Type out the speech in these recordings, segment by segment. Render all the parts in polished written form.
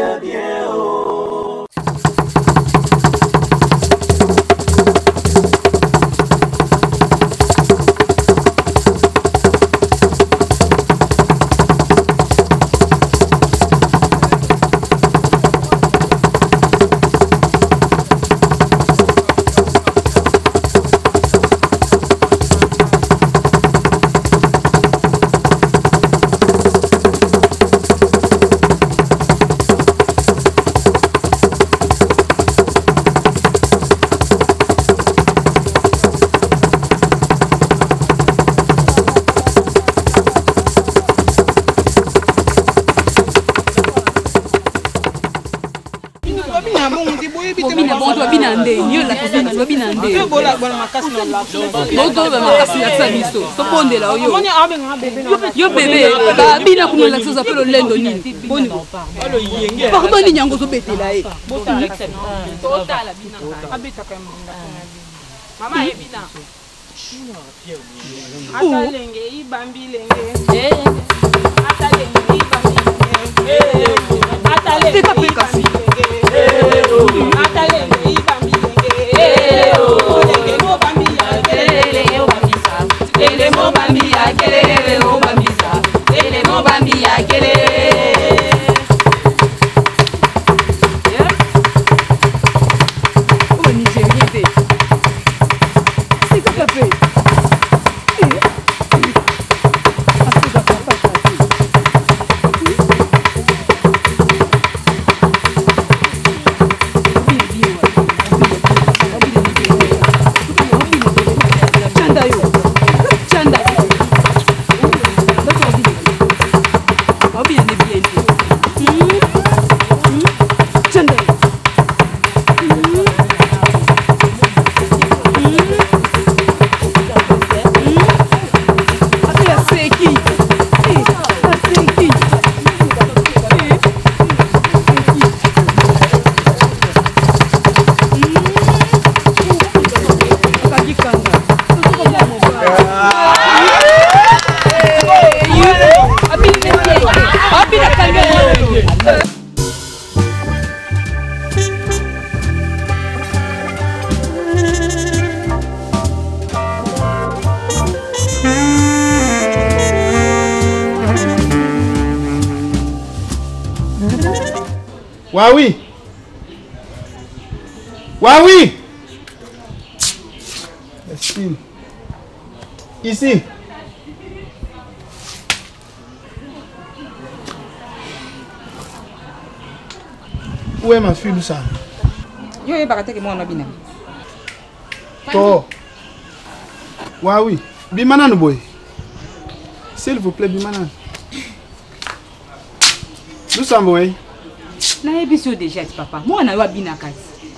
bien, bien, oh. Yo bébé, bina kuna la chose appelle lendo nini. Pardon ni nyango so betela e. Total bina. Abita kamba. Mama e bina. Ata lenge ibambi lenge. Ata lenge ibambi lenge. Ata lenge ibambi lenge. Ata lenge ibambi Waouh! Waouh! Ici. Où est ma fille, Loussa? Yo, il va que moi, on a bien. To. Waouh! Bimana no boy. S'il vous plaît, Bimana. Loussa, boy. Na ebiso déjà papa. Moi na wa bina kazi.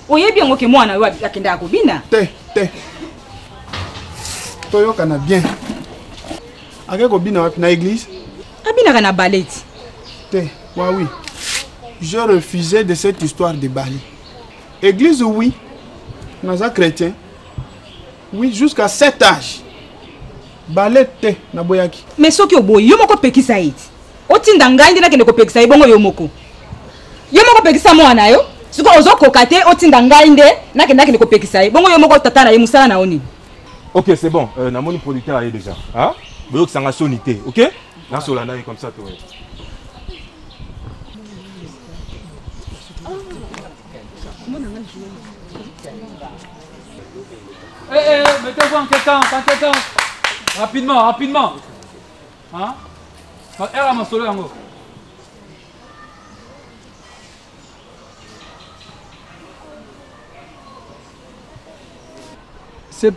Oyebi ngo ke moi na wa akenda ko bina. Te. Toyo kana bien. Ake ko bina wapi na église? Abina kana ballet. Te, oui. Je refusais de cette histoire de ballet. Église oui. Nous sommes chrétiens. Oui, jusqu'à 7 âges. Ballet te na boyaki. Mais soki oboyi yo moko pekisa iti. Otinda ngai na kende ko pekisa ibongo yo moko. Yo moko pekisa mwana yo siko ozo kokate otinda ngai nde nakenda kende ko pekisa ye bongo yo moko tata na ye musala na oni. OK, c'est bon. Na moni producteur aye déjà. Hein? Boyo que sanga sonité, OK? Na sola na comme ça toi. Mettez-vous en quelqu'un. Rapidement. Hein? Era ma solo yango.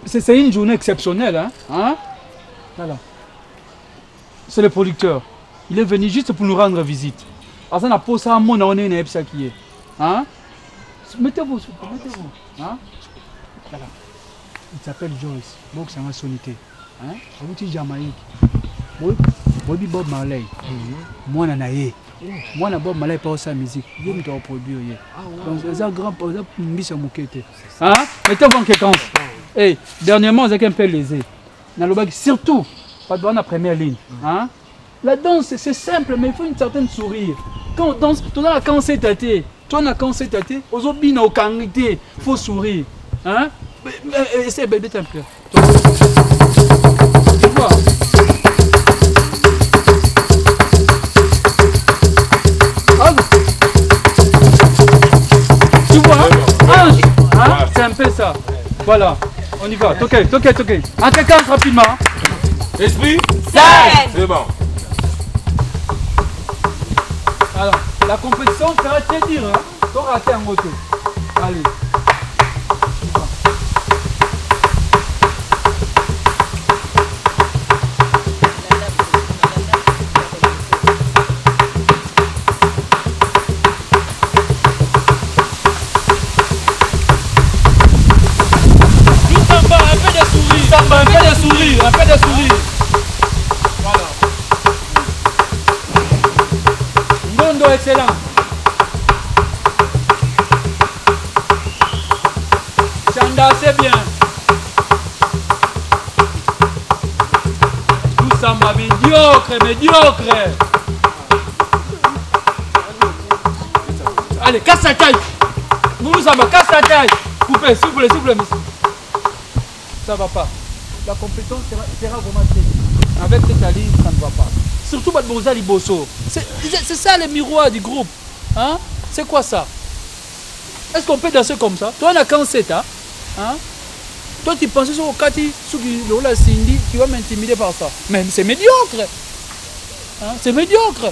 C'est une journée exceptionnelle, hein? Voilà. C'est le producteur. Il est venu juste pour nous rendre visite. Parce qu'on a posé un mot dans le qui est. Hein? Mettez-vous. Hein? Voilà. Il s'appelle Joyce. Donc c'est un sonité. Hein? Vous êtes Jamaïque. Moi, Bob Marley. Moi, Nanaye. Moi, Bob Marley pas sa musique. Il me produire. Donc c'est un grand mise à moquette. Hein? Mettez-vous en quelqu'un. Et dernièrement, vous êtes un peu lésé. Surtout, pas devant la première ligne. Hein? La danse, c'est simple, mais il faut une certaine sourire. Quand on danse, tu as quand c'est tâté. Tu as quand c'est tâté. Aux autres bines au kangité. Faut sourire. Hein? Essaye de un peu. Tu vois? Tu vois? Hein? C'est un peu ça. Voilà. On y va. Toquez. En quelqu'un rapidement. Esprit. C'est bon. Alors, la compétition sera très dure. Hein? Tu auras raté un moto. Allez. Un peu de sourire. Voilà. Ngondo excellent. Chanda, c'est bien. Tout ça m'a médiocre. Allez, casse la taille. Nous, ça va, casse la taille. Coupez, s'il vous plaît, monsieur. Ça va pas. La compétence sera vraiment technique. Avec cette alliée, ça ne va pas. Surtout Badboza Liboso. C'est ça le miroir du groupe. Hein? C'est quoi ça? Est-ce qu'on peut danser comme ça? Toi, on a quand c'est, hein? Toi, tu pensais sur Kati, sur Lola Cindy, tu vas m'intimider par ça. Mais c'est médiocre. Hein? C'est médiocre.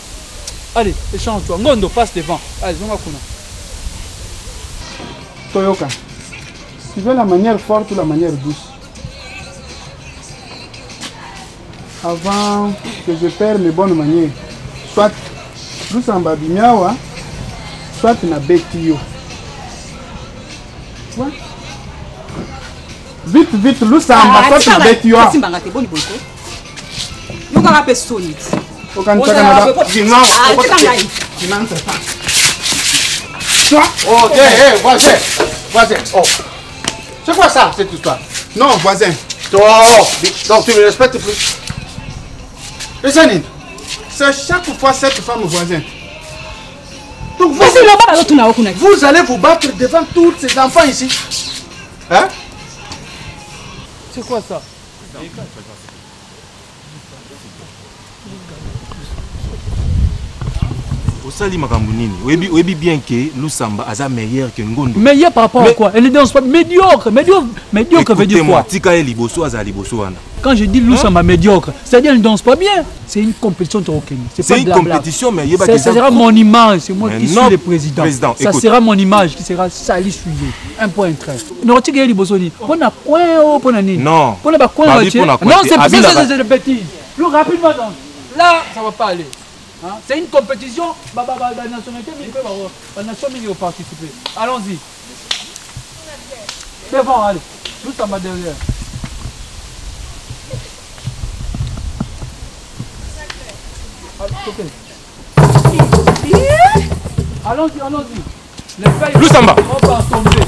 Allez, échange-toi. Ngondo, passe devant. Allez, on va Kuna. Toyoka, tu veux la manière forte ou la manière douce? Avant que je perde mes bonnes manières, soit Lusamba Bimiawa, soit na Betio. Vite, Lusamba, soit na Betio. Ok, voisin. Oh. C'est quoi ça, cette histoire? Non, voisin. Donc tu me respectes plus? C'est chaque fois cette femme voisin. Donc vous allez vous battre devant tous ces enfants ici. Hein? C'est quoi ça? Osali Makambunini, Webi bien que Lusamba a meilleur que Ngondo. Meilleur par rapport à quoi? Elle ne danse pas. Médiocre veut dire quoi? Quand je dis Lusamba médiocre, c'est-à-dire qu'elle ne danse pas bien. C'est une compétition torokéenne. C'est une compétition, mais ça sera mon image. C'est moi qui suis le président. Ça écoute. sera mon image qui sera sali suivi. Un point très. Non, tu gagnes Libosoni. On a point pour Nani. Non. On a point. Non, c'est le bêtise. Plus rapidement. Là, ça ne va pas aller. Hein? C'est une compétition, la nationalité, la nation va participer. Allons-y. Devant, allez. Tout ça va derrière. Allons-y. Les feuilles vont pas tomber.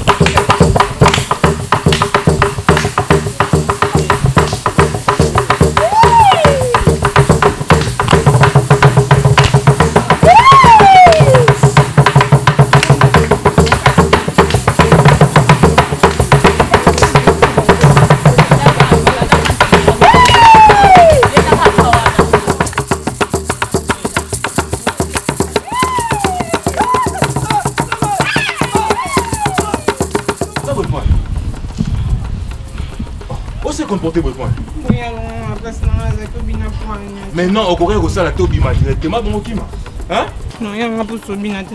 Mais non, au Corée, ça la tobi directement bon Okima. Hein? Non, il y a un peu de binate.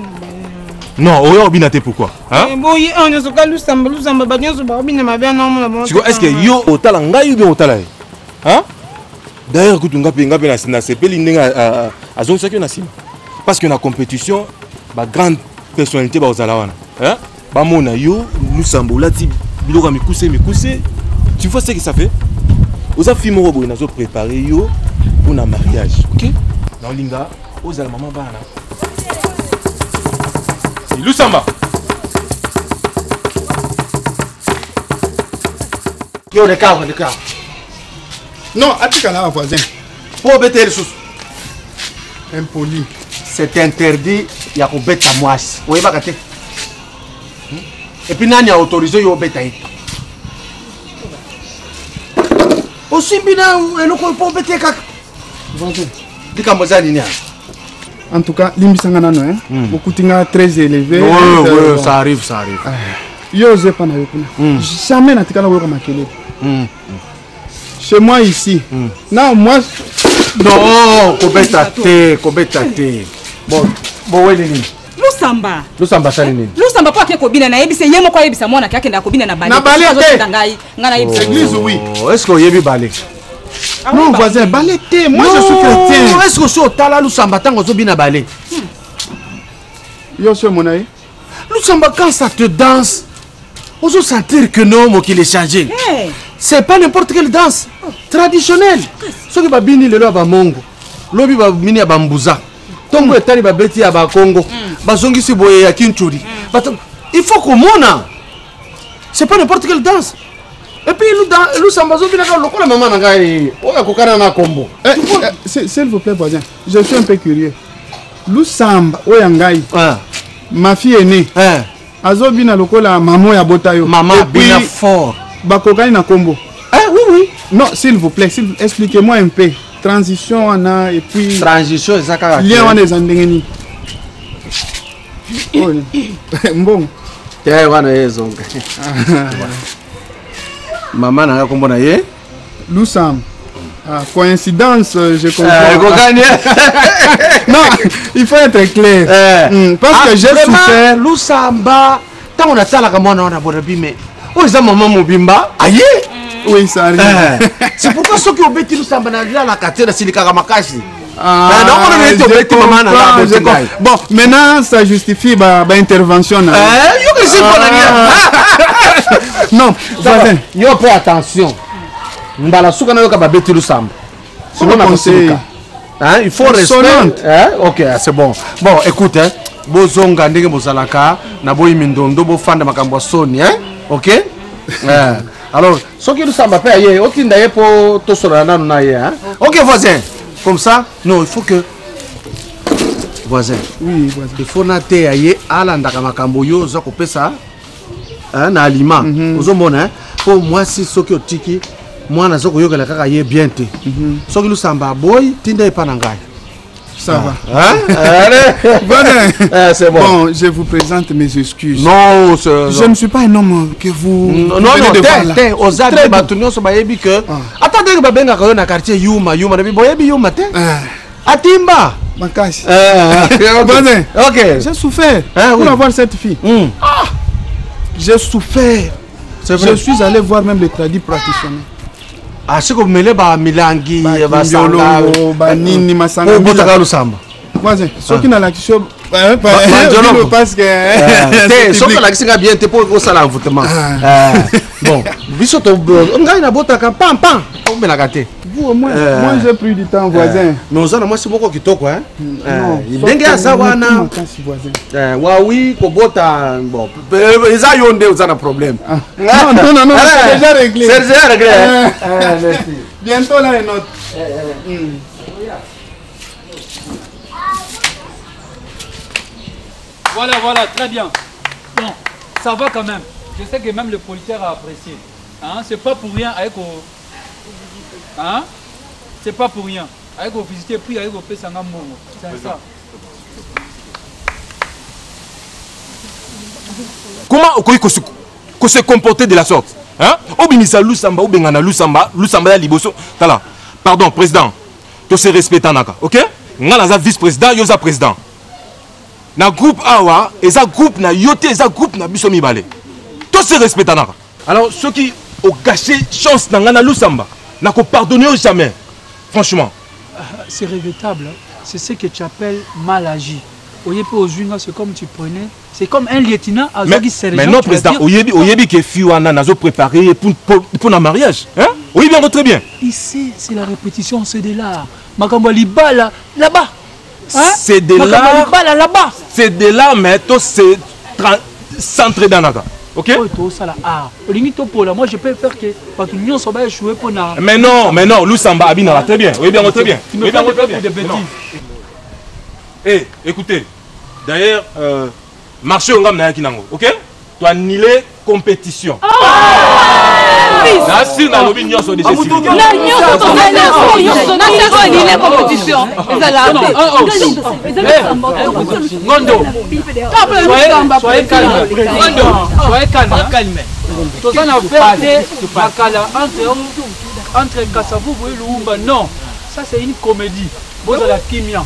Non, au binate pourquoi? Hein? Bon, il y a un soka Lusamba, bien sur Barbine, ma bien non. Tu vois, est-ce que yo au talanga ou bien au talai? Hein? D'ailleurs, quand on a payé na CP, il a zone ça que na sim. Parce que na compétition, ba grande personnalité ba ozalawana. Hein? Ba mona yo, Lusamba lati biloko mikuse. Tu vois ce que ça fait? Aux affaires robo ils ont préparé yo pour un mariage. OK? Dans linga, aux ala maman bana. C'est Lusamba. Yo le cas. Non, atika là voisin. Pour embêter les choses. Impoli. c'est interdit ya kobeta mwasi. Oyeba te. Et puis nani a autorisé yo beta yi. Aussi bina eloko po beta kaka. Dika mozali ni. En tout cas, limbisanga nano hein. Beaucoup tinga très élevé. Oui, ça arrive, ça arrive. Yo zepa na yopuna. Jamais na tikala ko makele. Chez moi ici. Non, moi non, kobeta te. Bon welini. Lusamba sali nini? Lusamba kwa keko bina na yebise yemo kwa yebisa mwana kake na kobina na bale. Na bale te. Ngana yebisa église oui. Est-ce que yebi bale? Non, voisin, balé te. Moi je suis chrétien. Est-ce que so tala Lusamba tango zo bina bale? Yo sur mon aïe. Lusamba quand ça te danse, on se sentir que non qu'il est changé. C'est pas n'importe quelle danse traditionnelle. Ce qui va bini le ba mongo. Lobi ba bini ba mbuza. Tongo etali ba beti ya ba Congo. Ba zongi si boye ya Kinchuri. Il faut qu'on mona. C'est pas n'importe quelle danse. Et puis nous sommes le maman nangai. Oya kokana na kombo. S'il vous plaît voisin, je suis un peu curieux. Lusamba oyangai. Ma fille est née. Azobina lokola maman ya botayo. Maman bina fort. Bakokani na kombo. Oui. Non, s'il vous plaît, expliquez-moi un peu. Transition ana et puis transition ezaka lien wana ezandengeni. Bon. Tiens wana yezo. Maman na kombo na ye Lusamba. Coïncidence, je comprends. Non, il faut être clair. Parce que j'ai souffert. Lusamba, tant on a ça la kamona on a borabi mais oh ça maman mobimba aye. Oui, ça arrive. C'est pourquoi ceux qui ont bêti Lusamba na la katera silika makasi. Bon, maintenant ça justifie ma intervention. Non, voisin. Yo fais attention. Mbala souka na yo ka babeti Lusamba. Sinon na kosika. Hein, il faut respecter. Hein? OK, c'est bon. Bon, écoute hein. Bozonga ndenge bozalaka na boyi mindondo bo fanda makambo soni hein? OK? Alors, ce qui Lusamba fait aye, otinda ye po to solana na ye hein? OK voisin. Comme ça, non, il faut que voisin. Oui, voisin. Il faut nater aye alanda ka makambo yo zo ko pesa. Hein, na aliment. Ozomona hein? Pour moi si ce qui otiki moi na zo ko yokela kaka ye bien te. Ce qui Lusamba boy tinda e panangai. Ça va. Hein? Bon, c'est bon. Bon, je vous présente mes excuses. Non, je ne suis pas un homme que vous. Non, t'es aux arbres, batunyo so bayebi que. Attendez que babenga ko na quartier Yuma, na bi boyebi Yuma te. Atimba. Makasi. Bon, OK. J'ai souffert pour avoir cette fille. J'ai souffert. Je suis allé voir même les tradis praticiens. Ah, c'est comme mêler ba milangi, ba sanga, ba nini masanga. Botaka Lusamba. Voisin, ceux qui n'ont l'action parce que ceux qui l'action bien te pour au salon envoûtement. Bon, biso to ngai na botaka pam pam. On me la gâté. Vous au moins, moi j'ai pris du temps voisin. Mais on a moi c'est beaucoup kitoko hein. Ndenge azawana. Wa oui ko bota bon. Eza yonde uzana problème. Non, c'est déjà réglé. C'est déjà réglé. Merci. Bientôt là une autre. Voilà, très bien. Bon, ça va quand même. Je sais que même le producteur a apprécié. Hein? C'est pas pour rien avec hein? C'est pas pour rien. Avec au visiter puis avec au Pesanga Mongo. C'est ça. Comment on se comporter de la sorte? Hein? Obinisa Lusamba, Obengana Lusamba ya liboso. Tala. Pardon, président. Tu se respectes naka, OK? Ngana vice-président, yoza président. Na groupe awa, eza groupe na yote, eza groupe na biso mibale. Tu se respectes naka. Alors ceux qui ont gâché chance na ngana Lusamba, n'a ko pardonner jamais. Franchement. C'est regrettable. Hein? C'est ce que tu appelles mal agi. C'est comme tu prenais. C'est comme un lieutenant à mais non, président, Oyebi qui est fiouana n'a préparé pour un mariage. Hein? Oui, bien, très bien. Ici, c'est la répétition, c'est de l'art. Makambali bala là-bas. Hein? C'est de l'art. Là-bas. C'est de l'art, mais tout c'est centré dans la. Ok? Moi, je peux faire que. Mais non, Lusamba Abina, très bien. Oui, bien, très bien. Oui, bien, très bien. Eh, écoutez, d'ailleurs, marché au Ngam Kinango, ok? Tu as annulé compétition. Merci, dans l'opinion sur des compétition. Soyez calme. Entre Kassavou et Lumba, non. Ça c'est une comédie. Vous avez la kimia.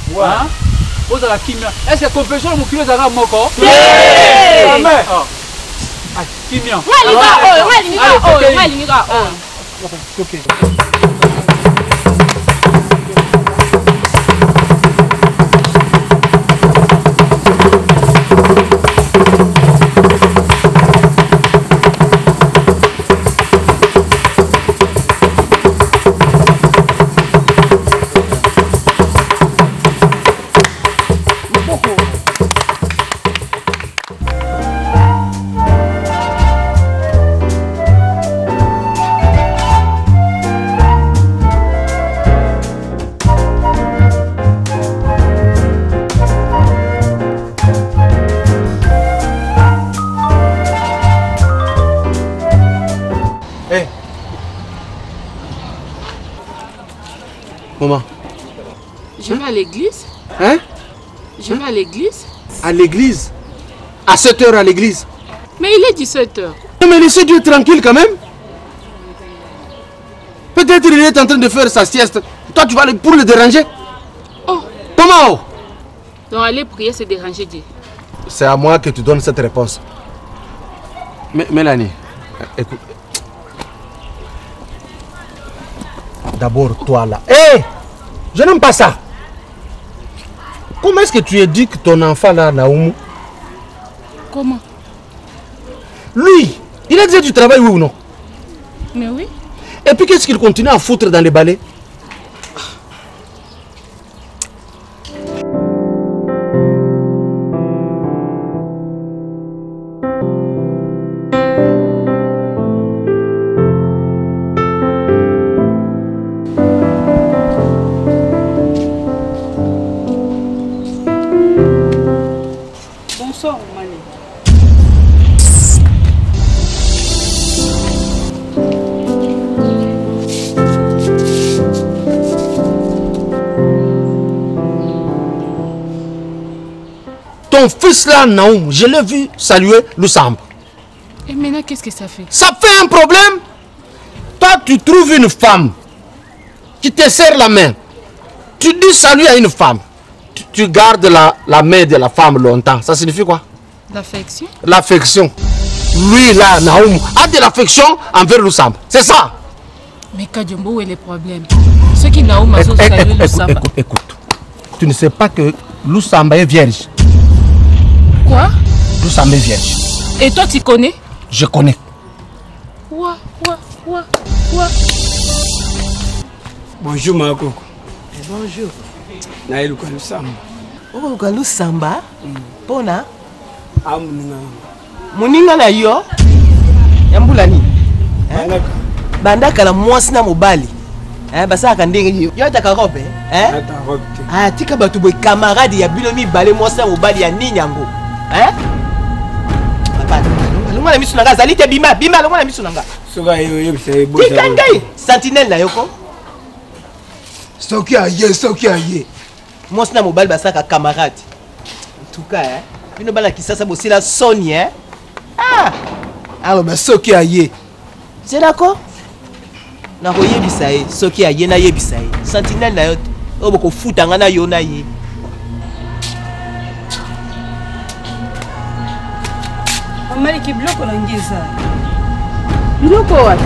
Vous avez la kimia. Est-ce que la confession de mon kilo d'ara moko? Kimia. Maman. Je vais à l'église. Hein? Je vais à l'église. À l'église? À 7 h à l'église? Mais il est 17 h. Mais laissez Dieu tranquille quand même. Peut-être il est en train de faire sa sieste. Toi tu vas aller pour le déranger? Oh. Comment? Donc aller prier c'est déranger Dieu. C'est à moi que tu donnes cette réponse. Mélanie, écoute. D'abord toi là. Hé! Je n'aime pas ça. Comment est-ce que tu éduques ton enfant là, Naoumou? Comment? Lui, il a déjà du travail, oui ou non? Mais oui. Et puis qu'est-ce qu'il continue à foutre dans les balais? Bonsoir, Mali. Ton fils là, Naoum, je l'ai vu saluer Lusamba. Et maintenant, qu'est-ce que ça fait? Ça fait un problème. Toi, tu trouves une femme qui te serre la main. Tu dis salut à une femme. Tu gardes la main de la femme longtemps. Ça signifie quoi? L'affection. L'affection. Lui là, Naoum, a de l'affection envers Lusamba. C'est ça? Mais Kadjombo, où est le problème? Ce qui Naoum a salué Lusamba. Écoute. Tu ne sais pas que Lusamba est vierge. Quoi? Lusamba est vierge. Et toi, tu connais? Je connais. Quoi? Bonjour Makoko. Bonjour. Naïluka Lusamba. Oh, Lusamba? Pona? Amunga. Muninga na yo? Yambulani. Bandaka la mwasi na mobali. Basaka ndenge yo taka robe, Ata robe. Ah, tika batu boy camarade ya bino mibale mwasi na mobali ya nini yango? Papa, longa na misu nanga zali te bima longa na misu nanga. Soka yo bisay bo. Tika ngai, sentinelle na yoko. Soki aye. Mwasi na mobali basaka camarade. En tout cas, bino bala kisasa bosila soni, Alors, soki aye. C'est d'accord? Na koyebisa ye, soki aye na yebisa ye. Sentinelle na yo, oboko futanga na yo na ye. Maliki biloko na ngeza. Biloko wapi?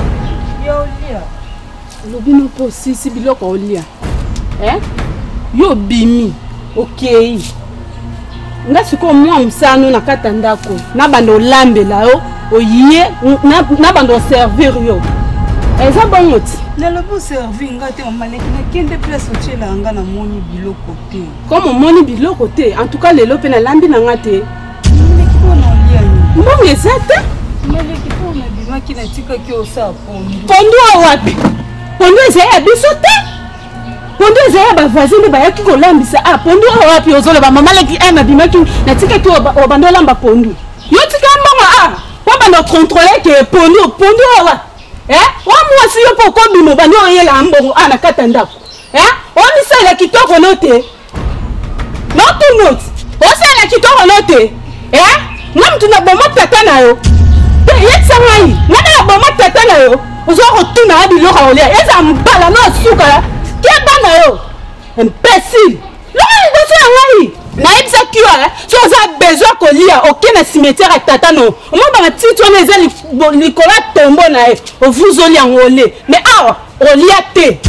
Ya olia. Lobino po sisi biloko olia. Yo bimi. Okay. Nga siko mwa msano na kata ndako. Na bando lambela yo, oyiye na bando servir yo. Eza bongoti. Na lobo servir nga te Maliki na kende place otela nga na moni biloko te. Comme moni biloko te, en tout cas lelo pe na lambi na nga te. Maliki po na olia ni. Mbongo eza te? Maliki po na bimaki na tika ki osa pondu. Pondu wapi? Pondu eza ya biso te? Pondo ezaya ba voisin de ba yaki ko lambisa ah pondo wapi ozolo ba mama leki ema bimaki na tika ki obando lamba pondo. Yo tika mbongo ah wa bando contrôler que pondo wa wa mwasi yo po ko bimo bando yela mbongo ah na katanda on misala kitoko note not to note on sala kitoko note ngam tuna bomo tata na yo yetsanga yi ngana bomo tata na yo ozo ko tuna abi lo ka olia eza mbala no suka ke bana yo imbécile lo bo so ngai na ibsa kiwa so za besoin ko lia aucun cimetière tata no mo ba tito na eza likola tombo na e o vuzo lia ngole mais awa olia te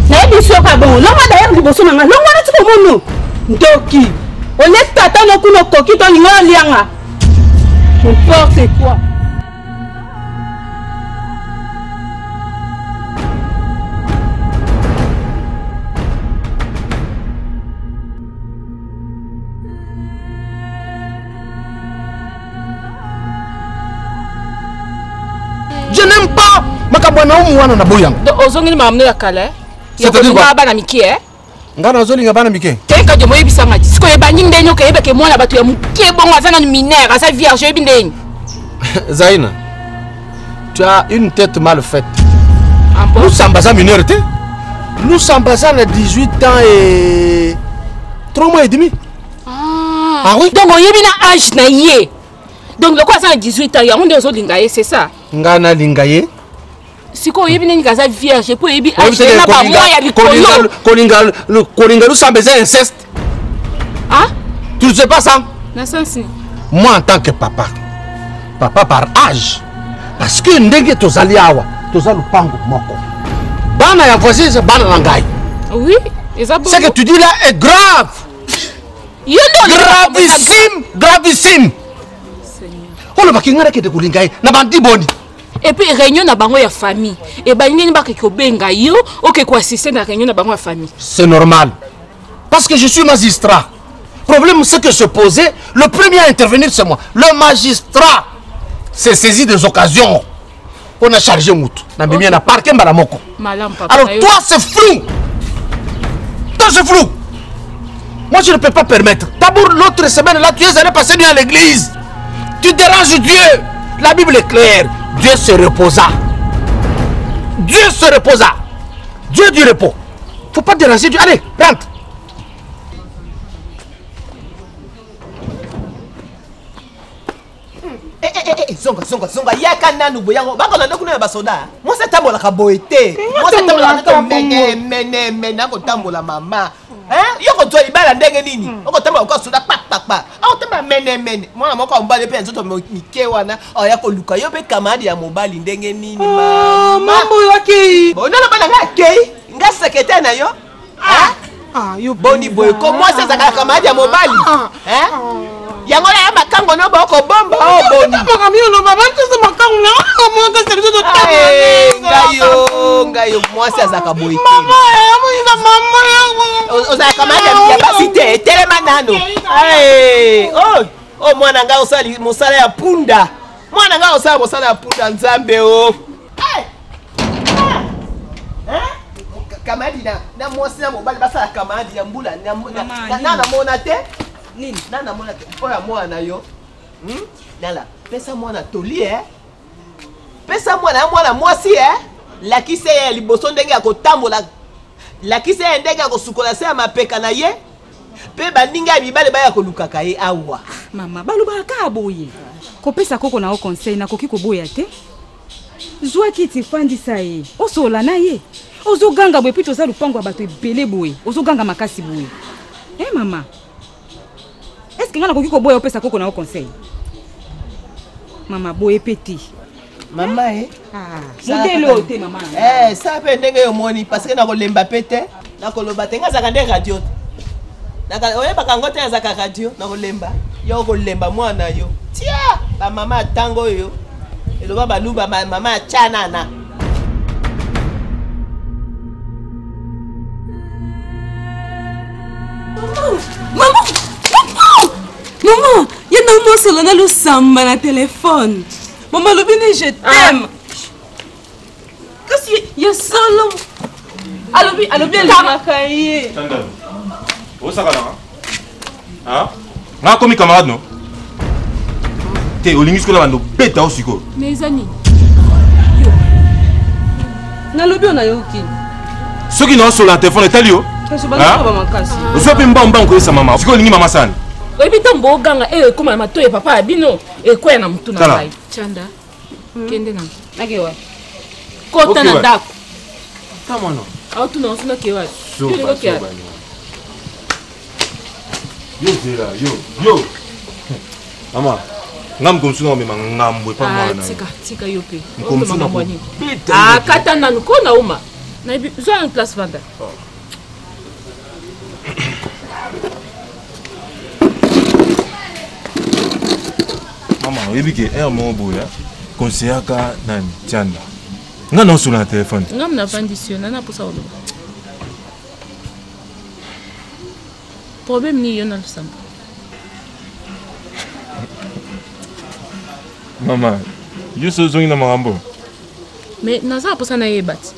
na ebi so ka bon lo ma d'ailleurs liboso na nga lo ngwana tiko mono ndoki on est tata no kuno koki to linga lianga n'importe quoi. Je n'aime pas makabwana umwana na boyang. Ozongini mamne ya kale. C'est-à-dire quoi? Bana miki ngana zolinga bana mike. Teka je moyebi sanga. Siko ye banyi ndenyo ke yebeke mwana batu ya mukie bongo azana minère, asa vierge yebi ndenyo. Zaina, tu as une tête mal faite. Nous sommes à minorité. Nous sommes à 18 ans et 3 mois et demi. Ah oui. Donc on yebi na âge na ye. Donc le quoi ça 18 ans, ya on dezo lingaye, c'est ça. Ngana lingaye. Siko yebi neni kaza vierge pour yebi âge na ba moi ya likolo. Kolinga nous sommes inceste. Ah? Tu ne sais pas ça? Na sens ni. Moi en tant que papa par âge, parce que ndenge tozali awa, tozali pango moko. Bana ya voisin c'est bana nangai. Oui, exactement. Ce que tu dis là est grave. Gravissime, gravissime. On va kinga ke de kulingai na bandi boni. Et puis réunion na bango ya famille. Et ba ngeni ba ke ko benga yo, OK ko assister na réunion na bango ya famille. C'est normal. Parce que je suis magistrat. Problème c'est que se poser, le premier à intervenir c'est moi. Le magistrat s'est saisi des occasions. On a chargé Moutou. On a parqué Malamoko. Alors toi c'est flou. Toi c'est flou. Moi je ne peux pas permettre. D'abord l'autre semaine là tu es allé passer nuit à l'église. Tu déranges Dieu. La Bible est claire. Dieu se reposa. Dieu se reposa. Dieu du repos. Faut pas déranger Dieu. Allez, rentre. Zonga yaka nanu boyango bako na ndako na basoda moi c'est tambola ka boité moi c'est tambola ka mene nako tambola mama yoko to ibala ndenge nini oko tambola ko soda pak ako tambola mene mwana moko mbale pe nzoto mike wana ya ko luka yo pe kamadi ya mobali ndenge nini mama mambo yoki bonana bana nga kei nga secrétaire na yo yo boni boy ko moi c'est ça kamadi ya mobali yango ya makango no boko bomba boni makamio no baba ntse makango na monta service de ngayo moi c'est ça kaboy mama oza kamadi ya basite telema nano mwana nga osali mosala ya punda mwana nga osala mosala ya punda nzambe kamadi na mwasi na mobali basala kamadi ya mbula na mona te nini nana mona te oya mwana yo nala pesa mwana toli pesa mwana mwasi lakise ya liboso ndenge ya kotambola lakise ya ndenge ya kosukola se ya mapeka na ye pe baninga ya mibale baya kolukaka ye awa mama balobaka boye kopesa koko na o conseil na koki koboya te zwa kiti fandisa ye osola na ye ozoganga boye pito za lupango bato ebele boye ozoganga makasi boye mama est-ce que ngana koki koboya opesa koko na o conseil mama boye peti mama modelo te mama ça pe ndenge yo moni parce que na kolemba pete na koloba te ngazaka nde radio naka oye bakango te azaka radio na kolemba yo kolemba mwana yo tia ba mama tango yo eloba baluba mama chanana Maman, il y a un moment sur le samba na téléphone. Maman, le bine, je t'aime. Qu'est-ce qu'il y a solo? alobi elingakaye Chanda. Osakala. Hein? Nga komi camarade non? Te olingi skola bando beta osiko. Mais ezani. Yo. Nalobi ona yoki. Soki na sur la téléphone etali yo. Kaso bana ba makasi. Osope mbamba ko esa mama. Siko olingi mama sana. Ebita mboganga koma matoye papa abino ekoya na mutu na ngai. Chanda. Kende na. Nakewa. Kota na dako. Kama no. Au tu na sina kewa. Yo zera, yo. Mama, ngam komsuna me mangambwe pa mwana. Tika yope. Komsuna ko. Kata na ko na uma. Na bi zo en place vanda. Mama, ebike mo boya. Conseiller ka nani Chanda. Nga non sur la téléphone. Ngam na vandisiona na posa olo. Problème ni yona lusamba. Mama, yo so zongi na marambo. Mais naza posa na yebati.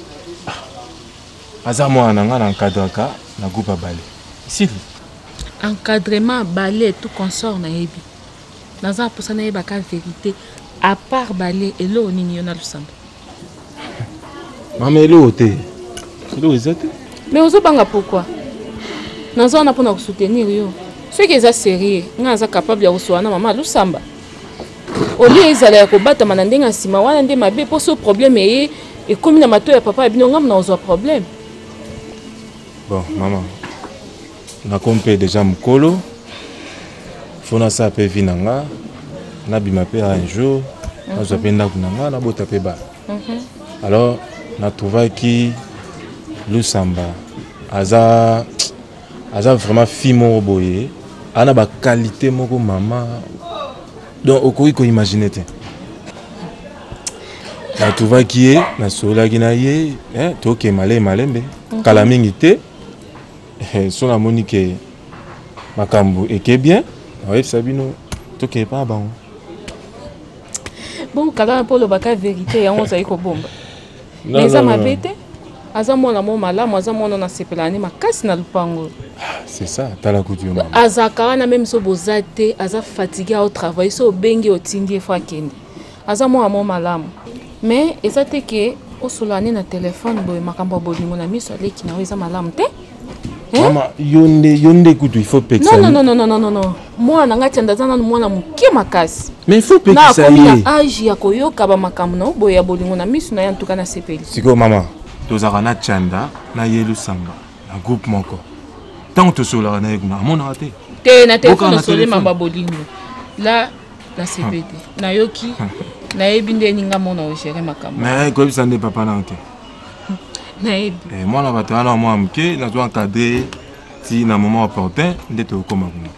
Aza mwana nga na encadraka na groupe ballet. Ici. Encadrement ballet tout consort na yebi. Naza posa na yebaka vérité à part ballet et lo nini yona lusamba. Maman elo te. Elo ezate. Mais ozo banga pourquoi? Nazo na pona soutenir yo. Ceux qui est sérieux, nga capable ya kosoana mama lusamba. Oli ezala ya kobata manandenga sima wana nde mabe po so problème et comme na mato ya papa abino ngam na ozo problème. Bon, maman. Na compé déjà mukolo. Fona sa pe vinanga. Na bima pe un jour. Na zo pe ndakunanga na bota pe ba. Alors, na trouvé qui Lusamba aza vraiment fimo boye. Ana ba qualité moko maman. Donc okoki ko imaginer te. Na trouvé qui est na sola ginaye, to ke malembe. Kala mingi te. So na monique makambo eke bien. Ouais, Sabino, to ke pas bon. Bon, kala pour le baka vérité ya on za iko bomba. Mais ça m'a bête. Aza mona mo malamu, aza mona na sepelani makasi na lupango. C'est ça, tala couture maman. Aza kana même so bozate, aza fatigué au travail, so bengi otindi fois kende. Aza mo malamu. Mais ezate ke o solani na téléphone boy makambo bolingo na miso aleki na eza malamu te. Maman, yonde kutu il faut pexer. Non. Moi na ngati ndazana mwana mukie makasi. Mais il faut pexer ça. Na âge ya koyoka ba makambo na boy ya bolingo na miso na ya ntuka na sepeli. Siko maman, tozaka na Chanda na Yelusanga na groupe moko. Tant to sola na yekuna amona te. Te na téléphone na solé mamba bolingo. Là na sepeli. Na yoki na ebinde ninga mona o gérer makambo. Mais ko bisande papa na te. Naïbi. Moi, na batana moi mke na dois encadrer si na moment opportun ndete okoma kuna.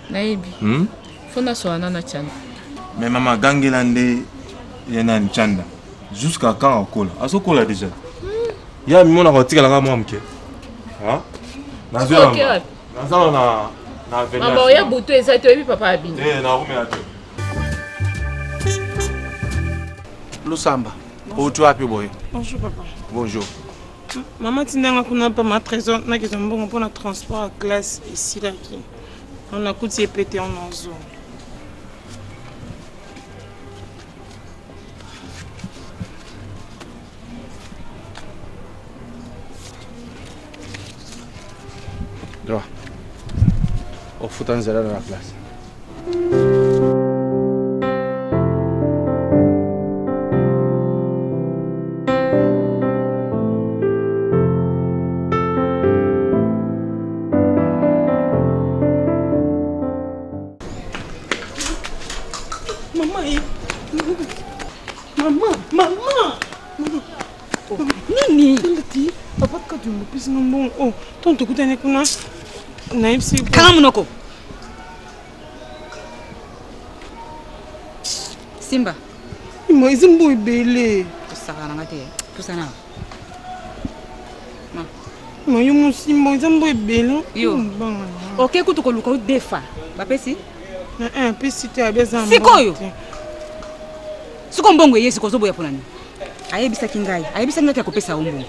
Naïbi. Fona soana na Chanda. Mais maman gangela nde yana Chanda. Jusqu'à quand okola? Asokola déjà. Ya mi mona kotika la moi mke. Hein? Na zo na. Na zo na venir. Maman ya buto ezate obi papa abini. Na rumela te. Lusamba. Otu wapi boy? Bonjour papa. Bonjour. Maman tinanga kuna pa ma trésor na ke zambongo pour na transport à classe ici là qui. On a coûté pété en enzo. Droit. Au foot en zéro dans la classe. Oh, tonto kutane kuna na ipsi kanga munoko Simba mo izimbu ibele kusakana ngate pusana mo yumu simbo izimbu ibele yo OK kutuko luko defa bapesi pesi te abeza sikoyo siko mbongo yesi kozoboya ponani ayebisa kingai ayebisa ngati akopesa umbongo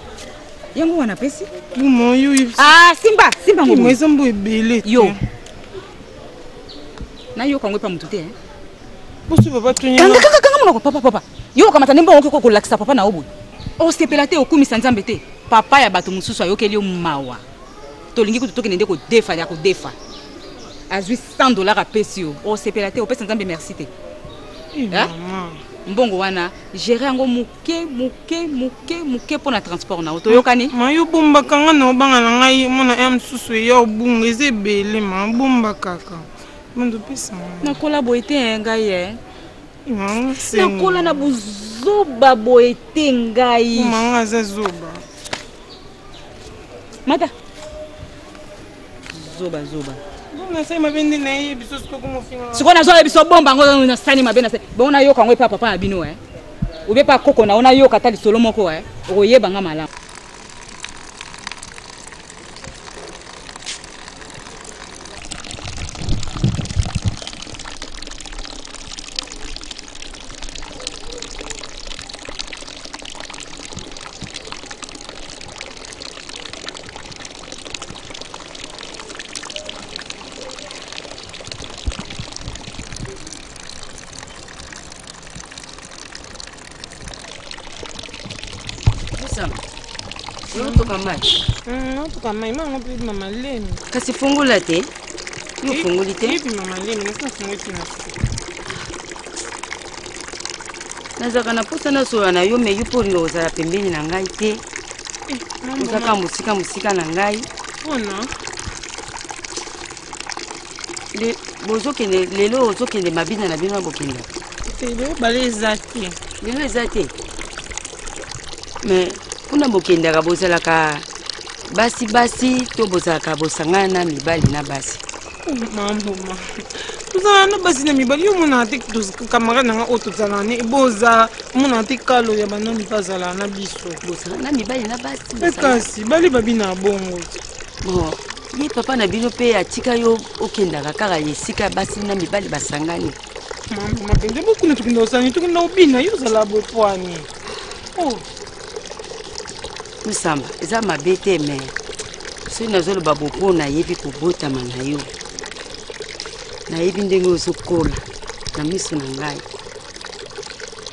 yango wana pesi Buma yo. Ah, Simba ngo. Moi zambo ebele. Yo. Na yo kangwe pa mutu te hein. Bosu papa tunya. Kanga mona papa. Yo kamata nembo ngoko ko lakisa papa na obo. O sepela te okumisa nzambe te. Papa ya bato mususu ayokeli yo mawa. Tolingi ko toke nende ko defa ya ko defa. Azui $100 a pesi yo. O sepela te opesa nzambe merci te. Maman. Mbongo wana gérer yango muke pona transport na auto yokani. Ma yo bomba kanga na obanga na ngai mona ya mususu ya obunga ezebele ma bomba kaka. Mando pesa. Na kola boete ngai ye. Na kola na buzoba boete ngai. Manga za zoba. Mata. Zoba. Bona sai mabende na ye biso siko ko mofinga. Siko na zo biso bomba ngo na sani mabende sai. Bona yo kangwe papa na bino Ube pa koko na ona yo katali solo moko okoyeba nga malamu. Toka mai mama pe mama lemi. Kasi fungula te? Yo funguli te? Ipi mama lemi nasa funguli te na. Nazaka na posa na so na yo me yupori ozala pembeni na ngai te. Ozaka musika na ngai. Ona. Lelo ozokende mabina na bino bokenda. Lelo bale ezate. Lelo ezate. Mais kuna bokendaka bozalaka basi to bozalaka bosangana na mibali na basi. Mambo. Tuzana na basi na mibali yo mona ate kamara na oto zala ne boza mona ate kalo ya banani bazala na biso. Bozala na mibali na basi. Kasi bali babi na bongo. Bon, ye papa na bino pe atika yo okendaka kaka yesika basi na mibali basangani. Mambo mapende bokuna tukunda osani tukunda obina yo zala bopwani. Oh. Musamba, eza mabe te me. So nazoloba bopo na yebi kobotama na yo. Na yebi ndenge ozokola na miso na ngai.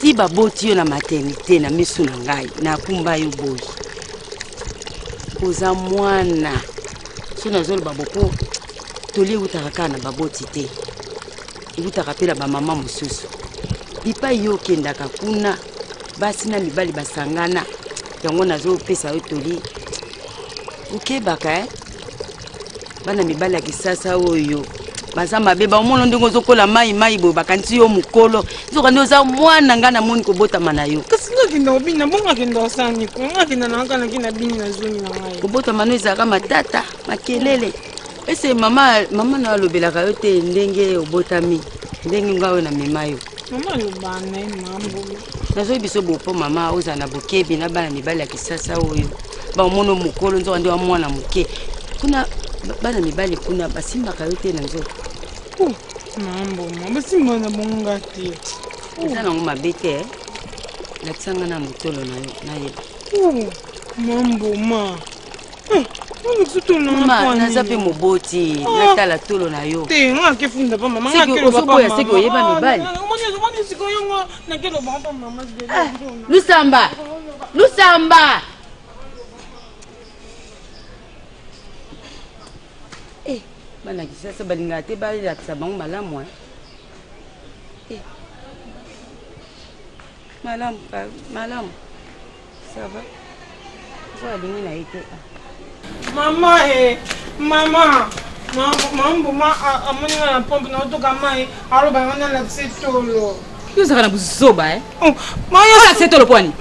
Ti baboti yo na maternité na miso na ngai na kumba yo boyi. Oza mwana. So nazoloba bopo toli utaka kaka na baboti te. Utaka pe na ba mama mosusu. Bipa yo kendaka kuna basi na mibali basangana. Yango nazo pesa yo toli. Ukebaka bana mibali ya kisasa oyo. Baza mabe ba omono ndenge ozokola mai bo bakanti yo mukolo. Zoka ndio za mwana ngana moni kobotama na yo. Kasi ngakenda obina bonga kenda osani ko ngakenda na ngana kina bini na zoni na ngai. Kobotama no ezaka matata, makelele. Ese mama na alobelaka yo te ndenge obotami. Ndenge ngawe na memayo. Mama lobane mambo. Nazo biso bopo mama oza na bokebi na bana mibali ya kisasa oyo. Ba mono mukolo nzo ndio mwana muke. Kuna bana mibali kuna basimbaka yo te na nzoto. Mambo basimba na bonga te. Eza na ngoma bete latsanga na mutolo na yo na ye. Mambo ma. Mama naza pe moboti natala tolo na yo. Te ngake funda pa mama ngake lo bapa mama. Seki oyeba mibali. Lusamba. Bana kisasa balinga te bali lakisa bango malamu Malamu. Ça va? Ça va na ite. Mama, amoni na pompe na otoka mai, aloba ngana la setolo. Yo saka na buzoba Maya la setolo pwani.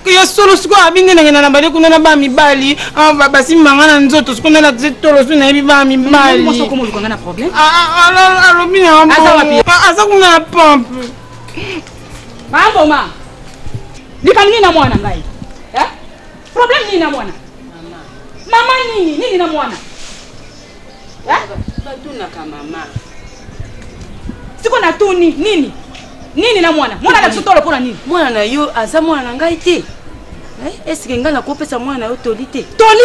Ya solo siko abinde na bale kuna na ba mibali, basimba ngana nzoto siko na la setolo siko na ba mibali. Mo soko mo ngana problème. Alobi na ambo. Asa kuna na pompe. Mambo ma. Nikamni na mwana ngai. Problem nini na mwana? Mama nini na mwana? Batuna kama mama. Siko na tuni nini? Nini na mwana? Mwana la kusotolo pona nini? Mwana na yo aza mwana ngai te. Est-ce que nga na kopesa mwana yo toli te? Toli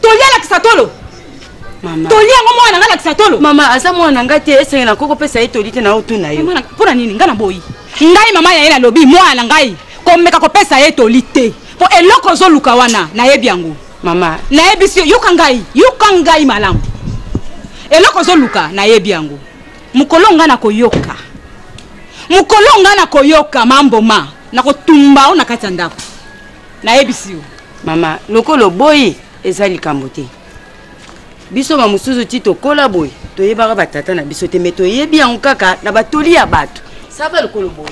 alakisa tolo. Mama. Toli yango mwana nga alakisa tolo. Mama asa mwana nga te est-ce que na kopesa ye toli te na otuna yo? Mwana pona nini nga na boyi? Ngai mama ya ye na lobi mwana ngai komeka kopesa ye toli te. Po eloko zo luka wana na yebi yango. Mama. Na yebi si yuka ngai malamu. Eloko zo luka na yebi yango. Mukolonga na koyoka. Mukolonga na koyoka mambo ma. Na kotumba o na kati ya ndako. Na yebisi yo. Mama, lokolo boy ezali kambote. Biso ba musuzu ti tokola boy. Toyebaka batata na biso te me toyebi yango kaka na batoli ya bato. Saba lokolo boy.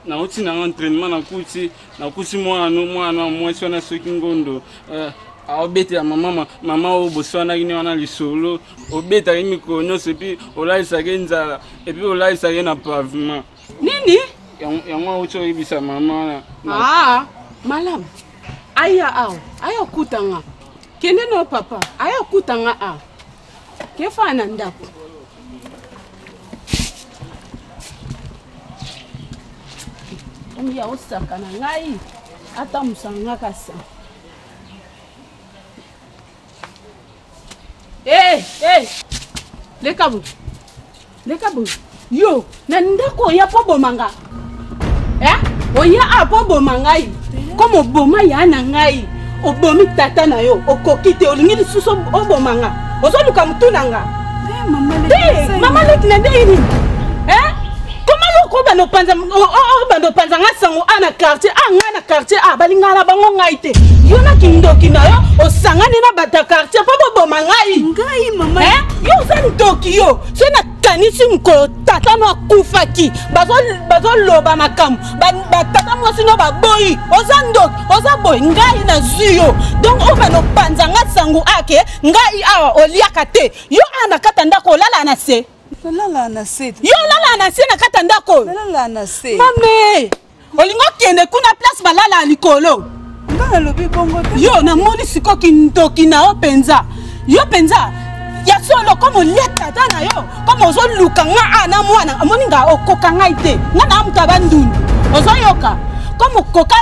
na uti na entraînement na kuti mwana mwasi wana soki ngondo obeta ya mama o boswana kini wana lisolo obeta mikolo nyonso epi olaisaka nzala epi olaisaka na pavement nini yango uti oyebisa mama malamu aya awa aya okutanga kende no papa aya okutanga awa kefa na ndako ya osaka na ngai ata musanga kasa lekabu yo na ndako ya po bomanga oya apo bomangai komo boma ya na ngai obomi tata na yo okoki te olingi lisusu obomanga ozoluka mutunanga mama leki na ndeni bando panza nga sango ana quartier nga na quartier balinga na bango ngai te yo na kindoki na yo osangani na bata quartier po boma ngai mama yo osani toki yo so na kanisi mko tata no akufaki bazo loba makamu batata mwasi no baboyi ozandoki ozaboyi ngai na zuyo donc obando panza nga sango ake ngai awa oliaka te yo ana kata ndako olala na se lala na se yo lala na se na kata ndako lala na se mame olingo kende kuna place balala likolo nga lobi bongo te yo na moni siko kindoki na openza yo penza ya solo comme lia tata na yo comme ozo luka nga ana mwana amoni nga okoka ngai te nga na amuka bandundu ozo yoka comme koka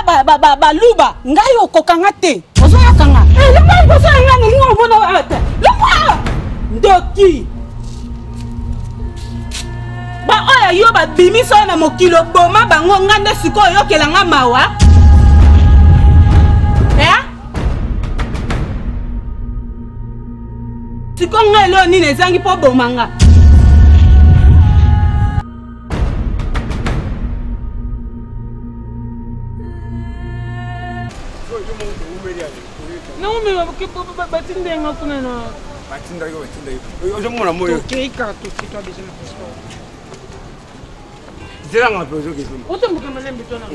baluba ngai okoka nga te ozo yoka nga lema bosa nga ni ngo bona ata lema ndoki ba oya yo ba bimiso na mokilo boma bango ngande siko yokela nga mawa siko nga elo nini ezangi po bomanga naumema batindenga kuna na batinda ozomona moyo okeka tokitwa deja na passeport zelanga pe ozokesa otembuka malembe tona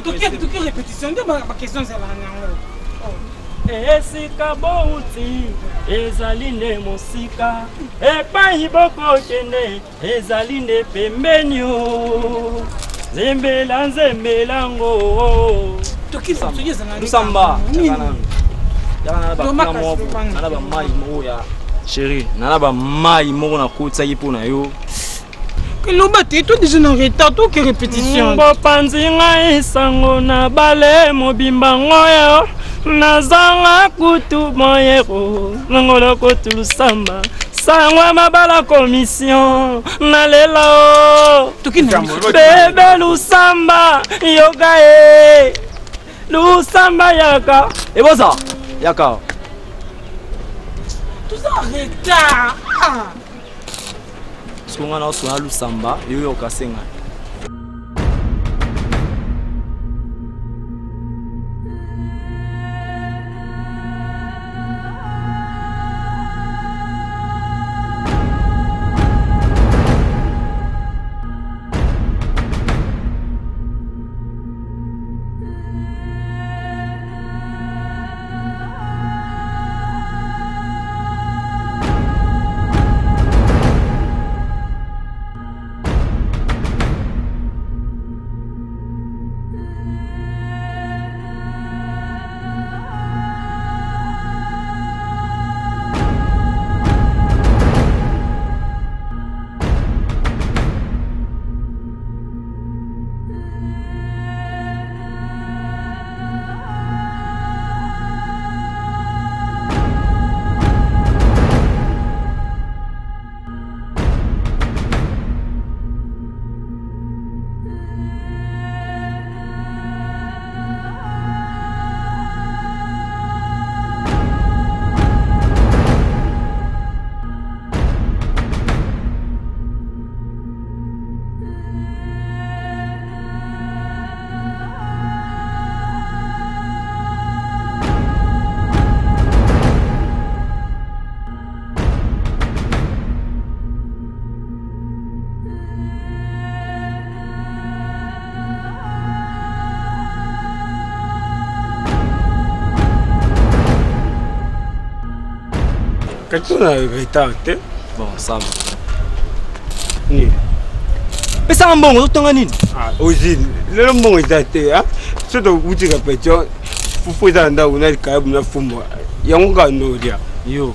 Toki répétition de ma question c'est la esika bouti ezali nde mosika epai bokokende ezali nde pembeni zembelango lusamba nana bamai moko ya chéri nana bamai moko nakotaki mpo na yo Keloba te, toi déjà en retard, toi qui répétition. Bopanzi ngai sango na bale mobimba ngoyo. Nazanga kutu moyero. Nangolo kotu lusamba. Sangwa mabala commission. Nalela o. Bebe lusamba. Yoga e. Lusamba yaka. Eboza. Yaka. Tout ça en retard. Songa na osona lusamba yoyo okasenga. Tu as retard, bon, ça va. Mais ça va bon, tu as un aussi, le bon est daté, hein? Ce que vous dites, répétition, vous pouvez aller dans une cabine de fumo. Il y a un gars no dia. Yo,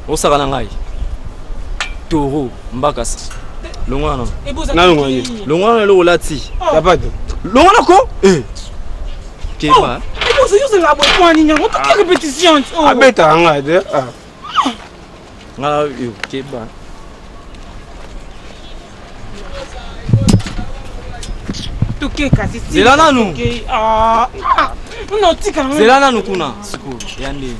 on s'en va n'aille. Toro, Mbakas. Longana. Non, Longana le olati. T'as pas de. Longana quoi? Keba. Et vous c'est la bonne point ni on tout répétition. Ah bête anga de. Ah yo, Keba. Tuke kasi. Zelana nous. Ah. Non tika. Zelana nous kuna. Siko, yande.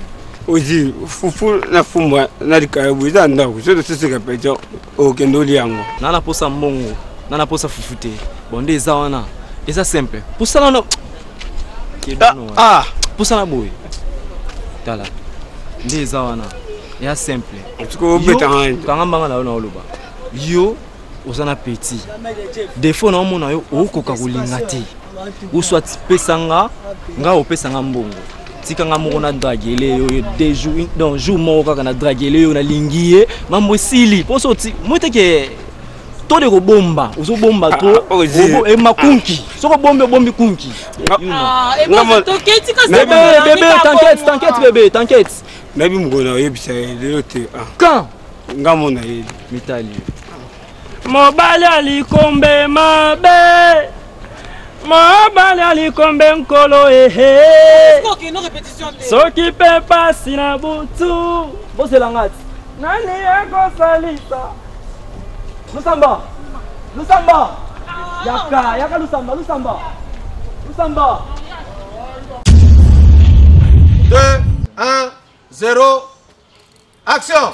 Ozi fufu na fumwa na likabu za ndako so sisi kapejo okendoli yango nana posa mbongo nana posa fufute bonde eza wana eza simple posa na posa na boy tala nde eza wana ya simple tuko beta ngani kanga mbanga na oloba yo ozana petit défaut na omona yo okoka kulinga te ou soit pesanga nga opesanga mbongo tikanga moko na dragele yo des jours dans jour moko kaka na dragele yo na lingiye mambo sili poso ti moteke to de ko bomba uzo bomba to e makunki soko bombi kunki et moi to keti ka bébé t'inquiète bébé t'inquiète nabi mugona yebisa lelo te quand ngamo na yeli mitali mobali alikombe mabe Mobali alikombe nkolo ehe. Soki pe pasi na butu. Bose langati. Nani eko salisa. Lusamba. Yaka Lusamba. 2, 1, 0. Action.